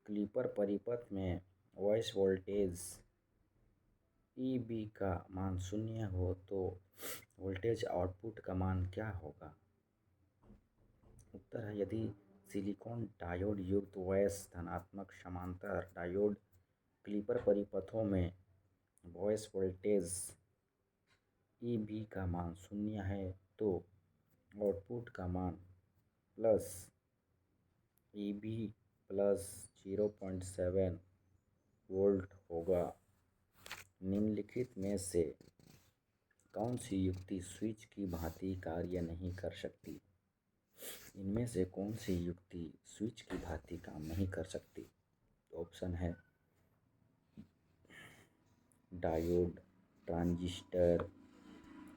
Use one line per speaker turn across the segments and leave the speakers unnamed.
Clipper परिपथ में voice voltage EB का मान 0 हो तो वोल्टेज आउटपुट का मान क्या होगा? उत्तर है, यदि सिलिकॉन डायोड युक्त वॉइस धनात्मक समांतर डायोड क्लीपर परिपथों में वॉइस वोल्टेज EB का मान 0 है तो आउटपुट का मान प्लस EB प्लस 0.7 वोल्ट होगा। निम्नलिखित में से कौन सी युक्ति स्विच की भांति कार्य नहीं कर सकती? इनमें से कौन सी युक्ति स्विच की भांति काम नहीं कर सकती? ऑप्शन है डायोड, ट्रांजिस्टर,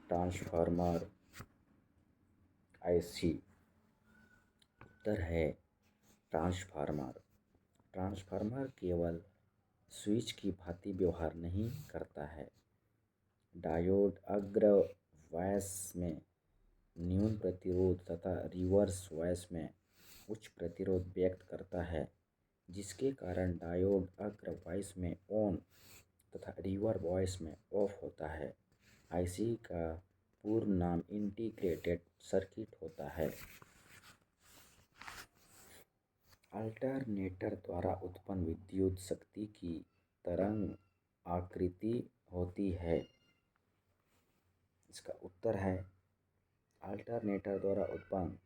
ट्रांसफार्मर, IC। उत्तर है ट्रांसफार्मर। ट्रांसफार्मर केवल स्विच की भांति व्यवहार नहीं करता है। डायोड अग्र वॉइस में न्यून प्रतिरोध तथा रिवर्स वॉइस में उच्च प्रतिरोध व्यक्त करता है, जिसके कारण डायोड अग्र वॉइस में ऑन तथा रिवर्स वॉइस में ऑफ होता है। IC का पूर्ण नाम इंटीग्रेटेड सर्किट होता है। अल्टरनेटर द्वारा उत्पन्न विद्युत शक्ति की तरंग आकृति होती है। इसका उत्तर है अल्टरनेटर द्वारा उत्पन्न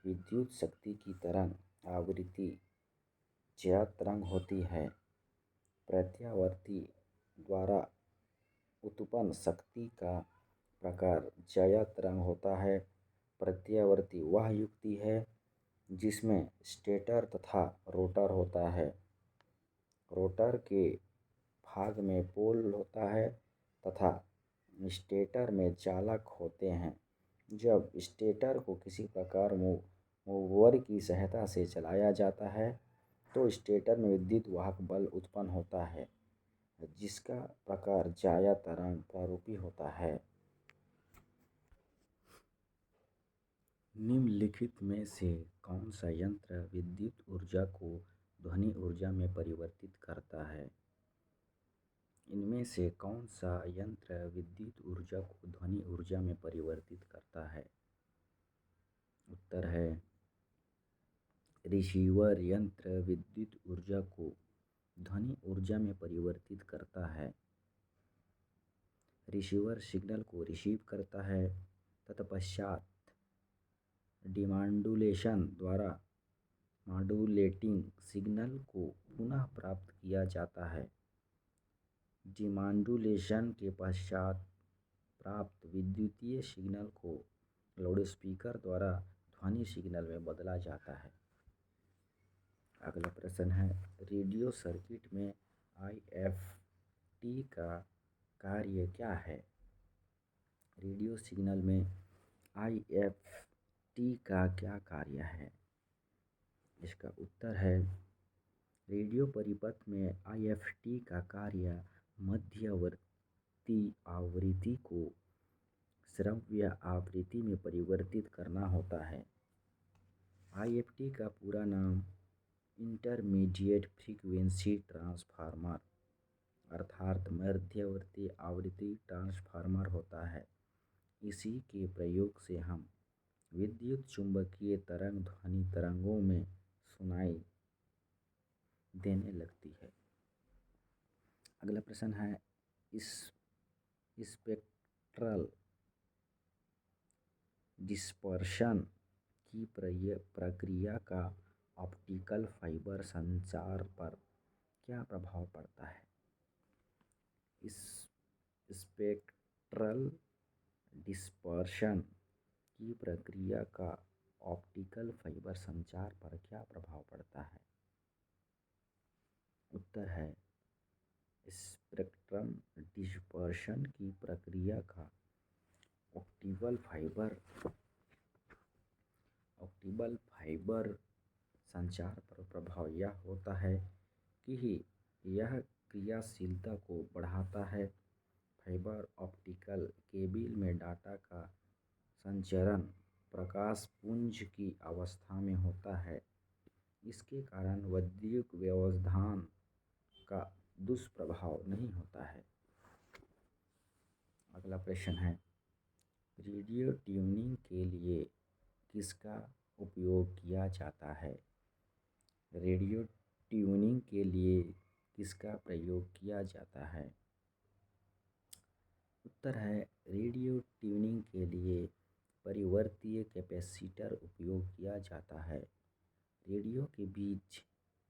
विद्युत शक्ति की तरंग आवृत्ति ज्या तरंग होती है। प्रत्यावर्ती द्वारा उत्पन्न शक्ति का प्रकार ज्या तरंग होता है। प्रत्यावर्ती वह युक्ति है जिसमें स्टेटर तथा रोटर होता है। रोटर के भाग में पोल होता है तथा स्टेटर में चालक होते हैं। जब स्टेटर को किसी प्रकार मूवर की सहायता से चलाया जाता है तो स्टेटर में विद्युत वाहक बल उत्पन्न होता है, जिसका प्रकार ज्या तरंग प्रारूपी होता है। निम्नलिखित में से कौन सा यंत्र विद्युत ऊर्जा को ध्वनि ऊर्जा में परिवर्तित करता है? इनमें से कौन सा यंत्र विद्युत ऊर्जा को ध्वनि ऊर्जा में परिवर्तित करता है? उत्तर है रिसीवर यंत्र विद्युत ऊर्जा को ध्वनि ऊर्जा में परिवर्तित करता है। रिसीवर सिग्नल को रिसीव करता है तत्पश्चात डिमॉड्यूलेशन द्वारा मॉड्यूलेटिंग सिग्नल को पुनः प्राप्त किया जाता है। डिमॉड्यूलेशन के पश्चात प्राप्त विद्युतीय सिग्नल को लाउडस्पीकर द्वारा ध्वनि सिग्नल में बदला जाता है। अगला प्रश्न है, रेडियो सर्किट में IFT का कार्य क्या है? रेडियो सिग्नल में IFT का क्या कार्य है? इसका उत्तर है रेडियो परिपथ में IFT का कार्य मध्यवर्ती आवृत्ति को श्रव्य आवृत्ति में परिवर्तित करना होता है। IFT का पूरा नाम इंटरमीडिएट फ्रीक्वेंसी ट्रांसफार्मर अर्थात मध्यवर्ती आवृत्ति ट्रांसफार्मर होता है। इसी के प्रयोग से हम विद्युत चुंबकीय तरंग ध्वनि तरंगों में सुनाई देने लगती है। अगला प्रश्न है, स्पेक्ट्रल डिस्पर्शन की प्रक्रिया का ऑप्टिकल फाइबर संचार पर क्या प्रभाव पड़ता है? इस स्पेक्ट्रल डिस्पर्शन की प्रक्रिया का ऑप्टिकल फाइबर संचार पर क्या प्रभाव पड़ता है? उत्तर है स्पेक्ट्रम डिस्पर्शन की प्रक्रिया का ऑप्टिकल फाइबर संचार पर प्रभाव यह होता है कि यह क्रियाशीलता को बढ़ाता है। फाइबर ऑप्टिकल केबल में डाटा का संचरण प्रकाश पुंज की अवस्था में होता है। इसके कारण विद्युत व्यवधान का दुष्प्रभाव नहीं होता है। अगला प्रश्न है, रेडियो ट्यूनिंग के लिए किसका उपयोग किया जाता है? रेडियो ट्यूनिंग के लिए किसका प्रयोग किया जाता है? उत्तर है, रेडियो ट्यूनिंग के लिए परिवर्तीय कैपेसिटर उपयोग किया जाता है। रेडियो के बीच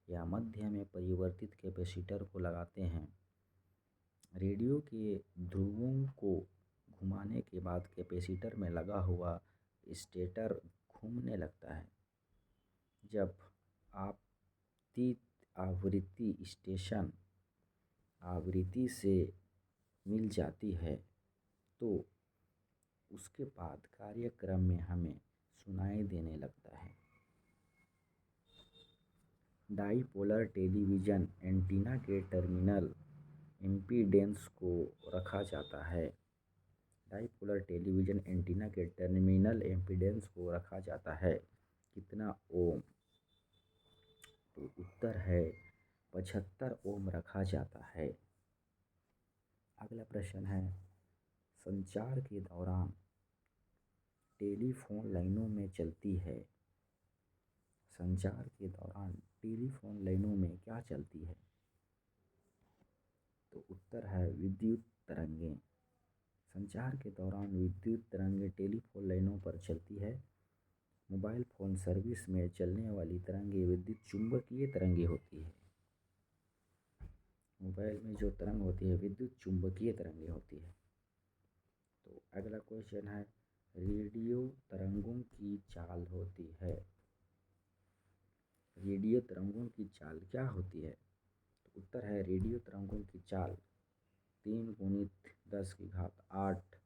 या मध्य में परिवर्तित कैपेसिटर को लगाते हैं। रेडियो के ध्रुवों को घुमाने के बाद कैपेसिटर में लगा हुआ स्टेटर घूमने लगता है। जब आपतित आवृत्ति स्टेशन आवृत्ति से मिल जाती है तो उसके बाद कार्यक्रम में हमें सुनाई देने लगता है। डाईपोलर टेलीविज़न एंटीना के टर्मिनल इम्पीडेंस को रखा जाता है। डाईपोलर टेलीविज़न एंटीना के टर्मिनल इम्पीडेंस को रखा जाता है कितना ओम? तो उत्तर है 75 ओम रखा जाता है। अगला प्रश्न है, संचार के दौरान टेलीफोन लाइनों में चलती है। संचार के दौरान टेलीफोन लाइनों में क्या चलती है? तो उत्तर है विद्युत तरंगें। संचार के दौरान विद्युत तरंगें टेलीफोन लाइनों पर चलती है। मोबाइल फ़ोन सर्विस में चलने वाली तरंगें विद्युत चुम्बकीय तरंगें होती है। मोबाइल में जो तरंग होती है विद्युत चुम्बकीय तरंगें होती है। तो अगला क्वेश्चन है, रेडियो तरंगों की चाल होती है। रेडियो तरंगों की चाल क्या होती है? तो उत्तर है, रेडियो तरंगों की चाल 3 गुणित 10 की घात 8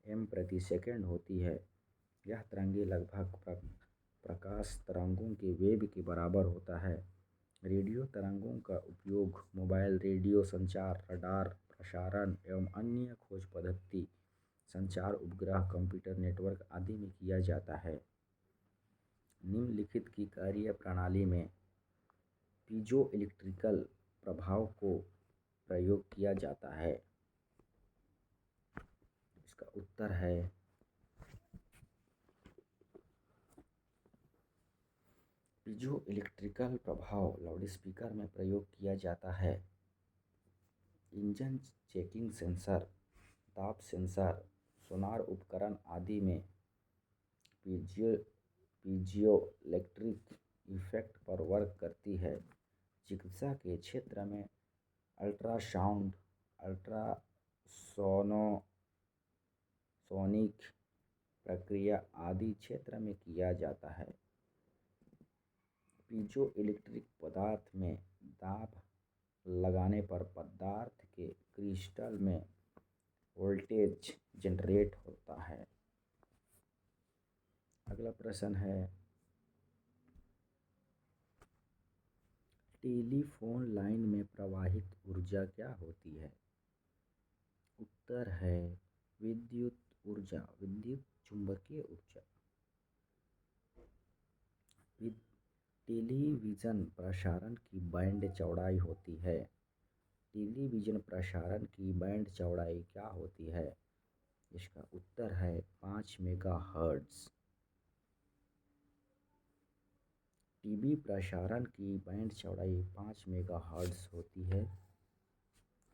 एम प्रति सेकंड होती है। यह तरंगें लगभग प्रकाश तरंगों के वेग के बराबर होता है। रेडियो तरंगों का उपयोग मोबाइल रेडियो संचार, रडार प्रसारण एवं अन्य खोज पद्धति संचार उपग्रह, कंप्यूटर नेटवर्क आदि में किया जाता है। निम्नलिखित की कार्य प्रणाली में पीजो इलेक्ट्रिकल प्रभाव को प्रयोग किया जाता है। इसका उत्तर है पीजो इलेक्ट्रिकल प्रभाव लाउडस्पीकर में प्रयोग किया जाता है। इंजन चेकिंग सेंसर, दाब सेंसर, सोनार उपकरण आदि में पीजियो इलेक्ट्रिक इफेक्ट पर वर्क करती है। चिकित्सा के क्षेत्र में अल्ट्रासाउंड, अल्ट्रासोनिक प्रक्रिया आदि क्षेत्र में किया जाता है। पीजो इलेक्ट्रिक पदार्थ में दाब लगाने पर पदार्थ के क्रिस्टल में वोल्टेज जनरेट होता है। अगला प्रश्न है, टेलीफोन लाइन में प्रवाहित ऊर्जा क्या होती है? उत्तर है विद्युत ऊर्जा, विद्युत चुम्बकीय ऊर्जा। टेलीविज़न प्रसारण की बैंड चौड़ाई होती है। टेलीविज़न प्रसारण की बैंड चौड़ाई क्या होती है? इसका उत्तर है 5 मेगाहर्ट्ज़। टीवी प्रसारण की बैंड चौड़ाई 5 मेगाहर्ट्ज़ होती है।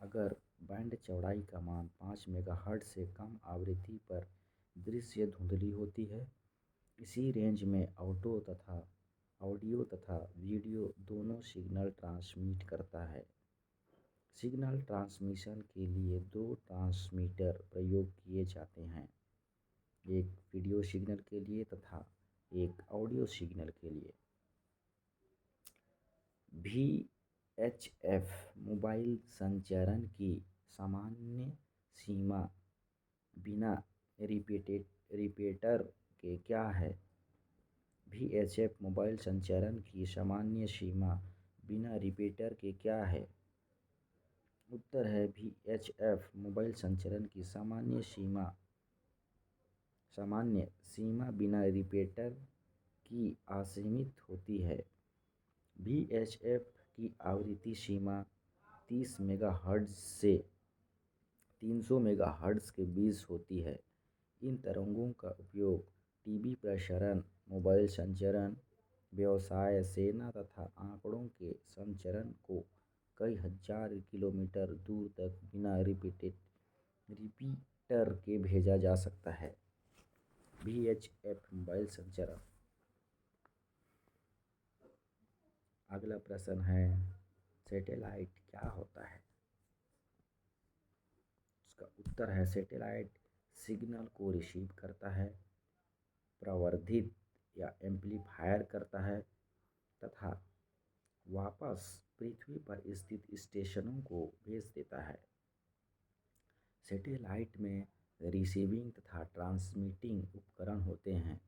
अगर बैंड चौड़ाई का मान 5 मेगाहर्ट्ज़ से कम आवृत्ति पर दृश्य धुंधली होती है। इसी रेंज में ऑडियो तथा वीडियो दोनों सिग्नल ट्रांसमिट करता है। सिग्नल ट्रांसमिशन के लिए 2 ट्रांसमीटर प्रयोग किए जाते हैं, एक वीडियो सिग्नल के लिए तथा एक ऑडियो सिग्नल के लिए। VHF मोबाइल संचरण की सामान्य सीमा बिना रिपीटर के क्या है? VHF मोबाइल संचरण की सामान्य सीमा बिना रिपीटर के क्या है? उत्तर है VHF मोबाइल संचरण की सामान्य सीमा बिना रिपीटर की असीमित होती है। VHF की आवृत्ति सीमा 30 मेगाहर्ट्ज़ से 300 मेगाहर्ट्ज़ के बीच होती है। इन तरंगों का उपयोग टीवी प्रसारण, मोबाइल संचारण, व्यवसाय, सेना तथा आंकड़ों के संचरण को कई हजार किलोमीटर दूर तक बिना रिपीटर के भेजा जा सकता है। VHF मोबाइल संचारण। अगला प्रश्न है, सैटेलाइट क्या होता है? इसका उत्तर है, सैटेलाइट सिग्नल को रिसीव करता है, प्रवर्धित या एम्पलीफायर करता है तथा वापस पृथ्वी पर स्थित स्टेशनों को भेज देता है। सैटेलाइट में रिसीविंग तथा ट्रांसमिटिंग उपकरण होते हैं,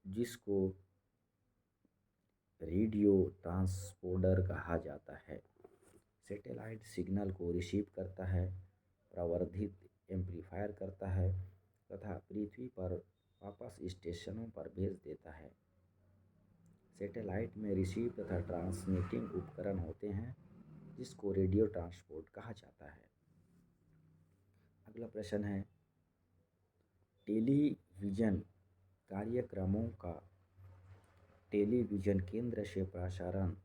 जिसको रेडियो ट्रांसपोंडर कहा जाता है। सैटेलाइट सिग्नल को रिसीव करता है, प्रवर्धित एम्पलीफायर करता है तथा पृथ्वी पर वापस स्टेशनों पर भेज देता है। सैटेलाइट में रिसीव तथा ट्रांसमिटिंग उपकरण होते हैं, जिसको रेडियो ट्रांसपोर्ट कहा जाता है। अगला प्रश्न है, टेलीविज़न कार्यक्रमों का टेलीविज़न केंद्र से प्रसारण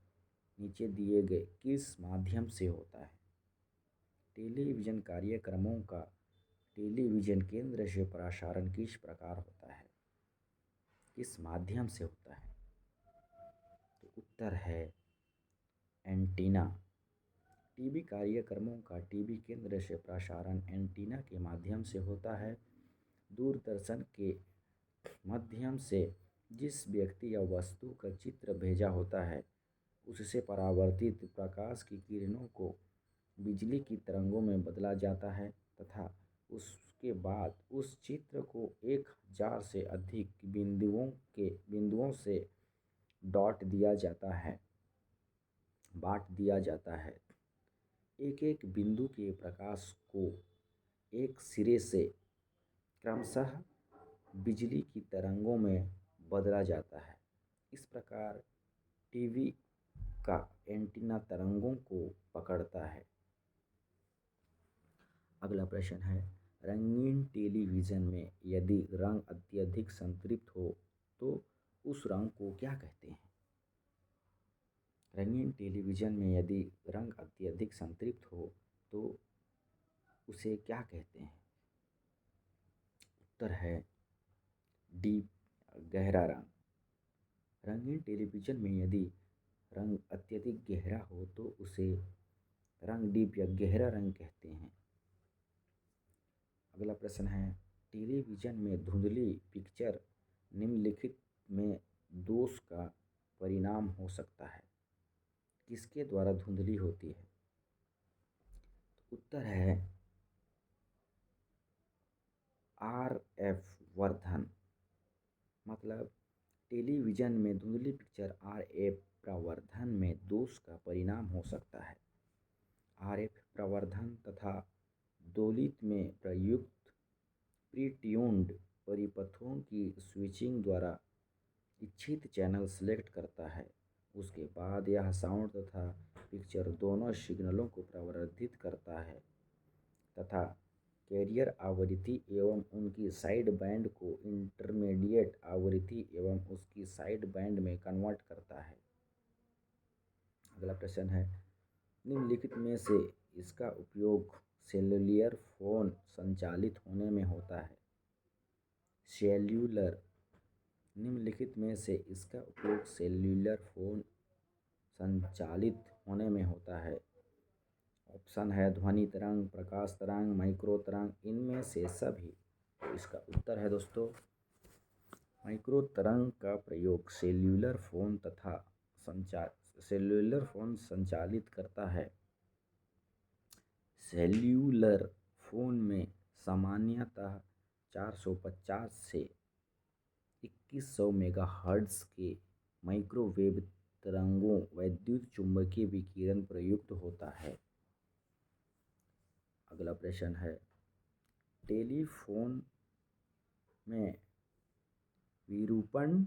नीचे दिए गए किस माध्यम से होता है? टेलीविज़न कार्यक्रमों का टेलीविज़न केंद्र से प्रसारण किस प्रकार होता है, किस माध्यम से होता है? तो उत्तर है एंटीना। टीवी कार्यक्रमों का टीवी केंद्र से प्रसारण एंटीना के माध्यम से होता है। दूरदर्शन के माध्यम से जिस व्यक्ति या वस्तु का चित्र भेजा होता है, उससे परावर्तित प्रकाश की किरणों को बिजली की तरंगों में बदला जाता है तथा उसके बाद उस चित्र को 1000 से अधिक बिंदुओं से बांट दिया जाता है। एक एक बिंदु के प्रकाश को एक सिरे से क्रमशः बिजली की तरंगों में बदला जाता है। इस प्रकार टीवी का एंटीना तरंगों को पकड़ता है। अगला प्रश्न है, रंगीन टेलीविज़न में यदि रंग अत्यधिक संतृप्त हो तो उस रंग को क्या कहते हैं? रंगीन टेलीविज़न में यदि रंग अत्यधिक संतृप्त हो तो उसे क्या कहते हैं? उत्तर है डीप, गहरा रंग। रंगीन टेलीविज़न में यदि रंग अत्यधिक गहरा हो तो उसे रंग डीप या गहरा रंग कहते हैं। अगला प्रश्न है, टेलीविज़न में धुंधली पिक्चर निम्नलिखित में दोष का परिणाम हो सकता है। किसके द्वारा धुंधली होती है? उत्तर है RF वर्धन। मतलब टेलीविज़न में धुंधली पिक्चर RF प्रवर्धन में दोष का परिणाम हो सकता है। RF प्रवर्धन तथा दोलित में प्रयुक्त प्री-ट्यून्ड परिपथों की स्विचिंग द्वारा इच्छित चैनल सेलेक्ट करता है। उसके बाद यह साउंड तथा पिक्चर दोनों सिग्नलों को प्रवर्धित करता है तथा कैरियर आवृत्ति एवं उनकी साइड बैंड को इंटरमीडिएट आवृत्ति एवं उसकी साइड बैंड में कन्वर्ट करता है। अगला प्रश्न है, निम्नलिखित में से इसका उपयोग सेल्युलर फोन संचालित होने में होता है। निम्नलिखित में से इसका उपयोग सेल्युलर फोन संचालित होने में होता है। ऑप्शन है ध्वनि तरंग, प्रकाश तरंग, माइक्रो तरंग, इनमें से सभी। इसका उत्तर है दोस्तों माइक्रो तरंग का प्रयोग सेल्युलर फोन संचालित करता है। सेल्युलर फोन में सामान्यतः 450 से 2100 मेगाहर्ट्ज़ के माइक्रोवेव तरंगों वैद्युत चुम्बकीय विकिरण प्रयुक्त होता है। अगला प्रश्न है, टेलीफोन में विरूपण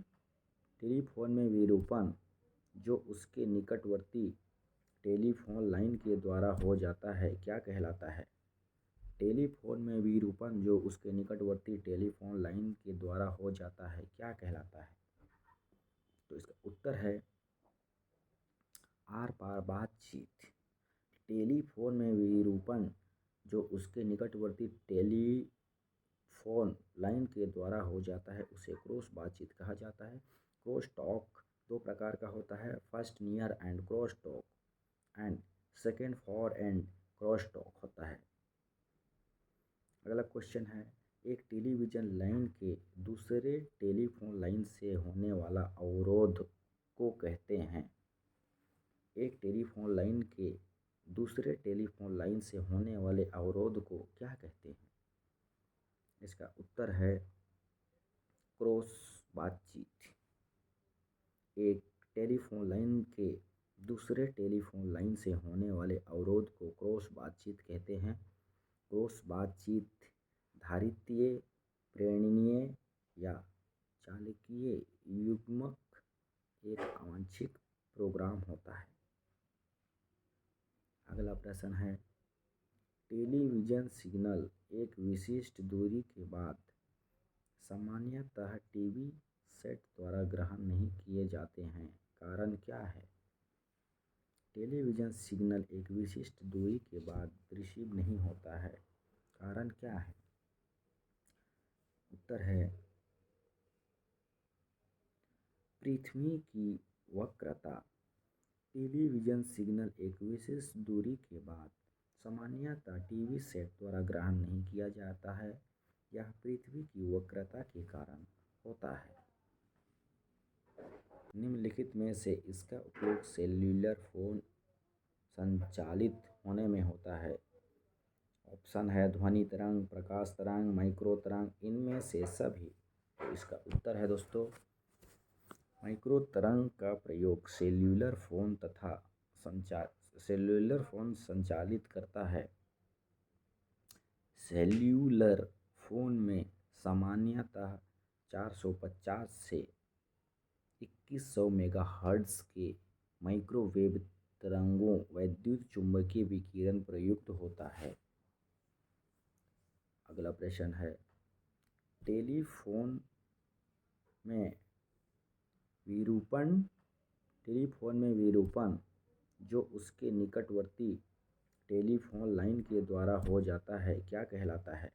टेलीफोन में विरूपण जो उसके निकटवर्ती टेलीफोन लाइन के द्वारा हो जाता है क्या कहलाता है? टेलीफोन में विरूपण जो उसके निकटवर्ती टेलीफोन लाइन के द्वारा हो जाता है क्या कहलाता है? तो इसका उत्तर है आर पार बातचीत। टेलीफोन में विरूपण जो उसके निकटवर्ती टेलीफोन लाइन के द्वारा हो जाता है उसे क्रॉस बातचीत कहा जाता है। क्रॉस टॉक दो प्रकार का होता है, first near and cross talk and second for and cross talk होता है। अगला क्वेश्चन है, एक टेलीविज़न लाइन के दूसरे टेलीफोन लाइन से होने वाला अवरोध को कहते हैं। एक टेलीफोन लाइन के दूसरे टेलीफोन लाइन से होने वाले अवरोध को क्या कहते हैं? इसका उत्तर है क्रॉस बातचीत। एक टेलीफोन लाइन के दूसरे टेलीफोन लाइन से होने वाले अवरोध को क्रॉस बातचीत कहते हैं। क्रॉस बातचीत धारितीय, प्रेरणीय या चालकीय युग्मक एक आंशिक प्रोग्राम होता है। अगला प्रश्न है, टेलीविज़न सिग्नल एक विशिष्ट दूरी के बाद सामान्यतः टीवी सेट द्वारा ग्रहण नहीं किए जाते हैं, कारण क्या है? टेलीविज़न सिग्नल एक विशिष्ट दूरी के बाद रिसीव नहीं होता है, कारण क्या है? उत्तर है पृथ्वी की वक्रता। टेलीविज़न सिग्नल एक विशेष दूरी के बाद सामान्यतः टीवी सेट द्वारा ग्रहण नहीं किया जाता है, यह पृथ्वी की वक्रता के कारण होता है। निम्नलिखित में से इसका उपयोग सेल्युलर फोन संचालित होने में होता है। ऑप्शन है ध्वनि तरंग, प्रकाश तरंग, माइक्रो तरंग, इनमें से सभी। इसका उत्तर है दोस्तों माइक्रो तरंग का प्रयोग सेल्युलर फोन संचालित करता है। सेल्युलर फोन में सामान्यतः 450 से 2100 मेगाहर्ट्ज़ के माइक्रोवेव तरंगों वैद्युत चुम्बकीय विकिरण प्रयुक्त होता है। अगला प्रश्न है, टेलीफोन में विरूपण जो उसके निकटवर्ती टेलीफोन लाइन के द्वारा हो जाता है क्या कहलाता है?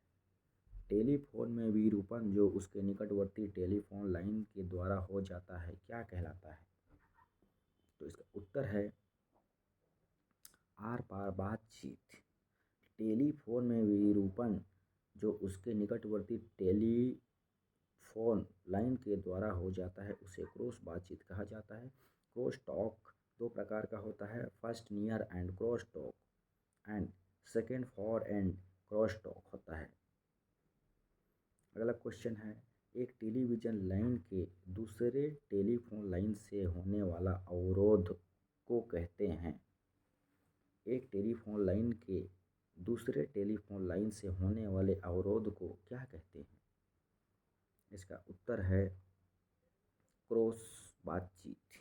टेलीफोन में विरूपण जो उसके निकटवर्ती टेलीफोन लाइन के द्वारा हो जाता है क्या कहलाता है? तो इसका उत्तर है आर पार बातचीत। टेलीफोन में विरूपण जो उसके निकटवर्ती टेलीफोन लाइन के द्वारा हो जाता है उसे क्रॉस बातचीत कहा जाता है। क्रॉस टॉक दो प्रकार का होता है, first near and cross talk and second for and cross talk होता है। अगला क्वेश्चन है, एक टेलीविज़न लाइन के दूसरे टेलीफोन लाइन से होने वाला अवरोध को कहते हैं। एक टेलीफोन लाइन के दूसरे टेलीफोन लाइन से होने वाले अवरोध को क्या कहते हैं? इसका उत्तर है क्रॉस बातचीत।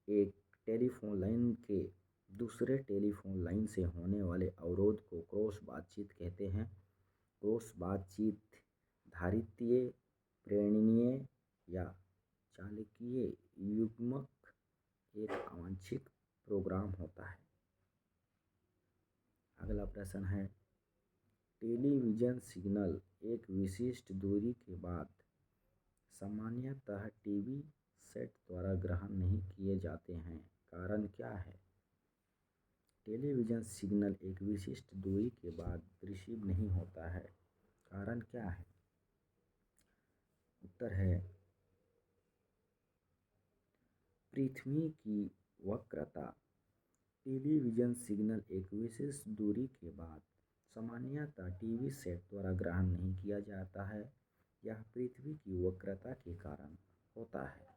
एक टेलीफोन लाइन के दूसरे टेलीफोन लाइन से होने वाले अवरोध को क्रॉस बातचीत कहते हैं। क्रॉस बातचीत धारितीय, प्रेरणीय या चालकीय युग्मक एक आंशिक प्रोग्राम होता है। अगला प्रश्न है, टेलीविज़न सिग्नल एक विशिष्ट दूरी के बाद सामान्यतः टीवी सेट द्वारा ग्रहण नहीं किए जाते हैं, कारण क्या है? टेलीविज़न सिग्नल एक विशिष्ट दूरी के बाद रिसीव नहीं होता है, कारण क्या है? उत्तर है पृथ्वी की वक्रता। टेलीविज़न सिग्नल एक विशेष दूरी के बाद सामान्यतः टीवी सेट द्वारा ग्रहण नहीं किया जाता है, यह पृथ्वी की वक्रता के कारण होता है।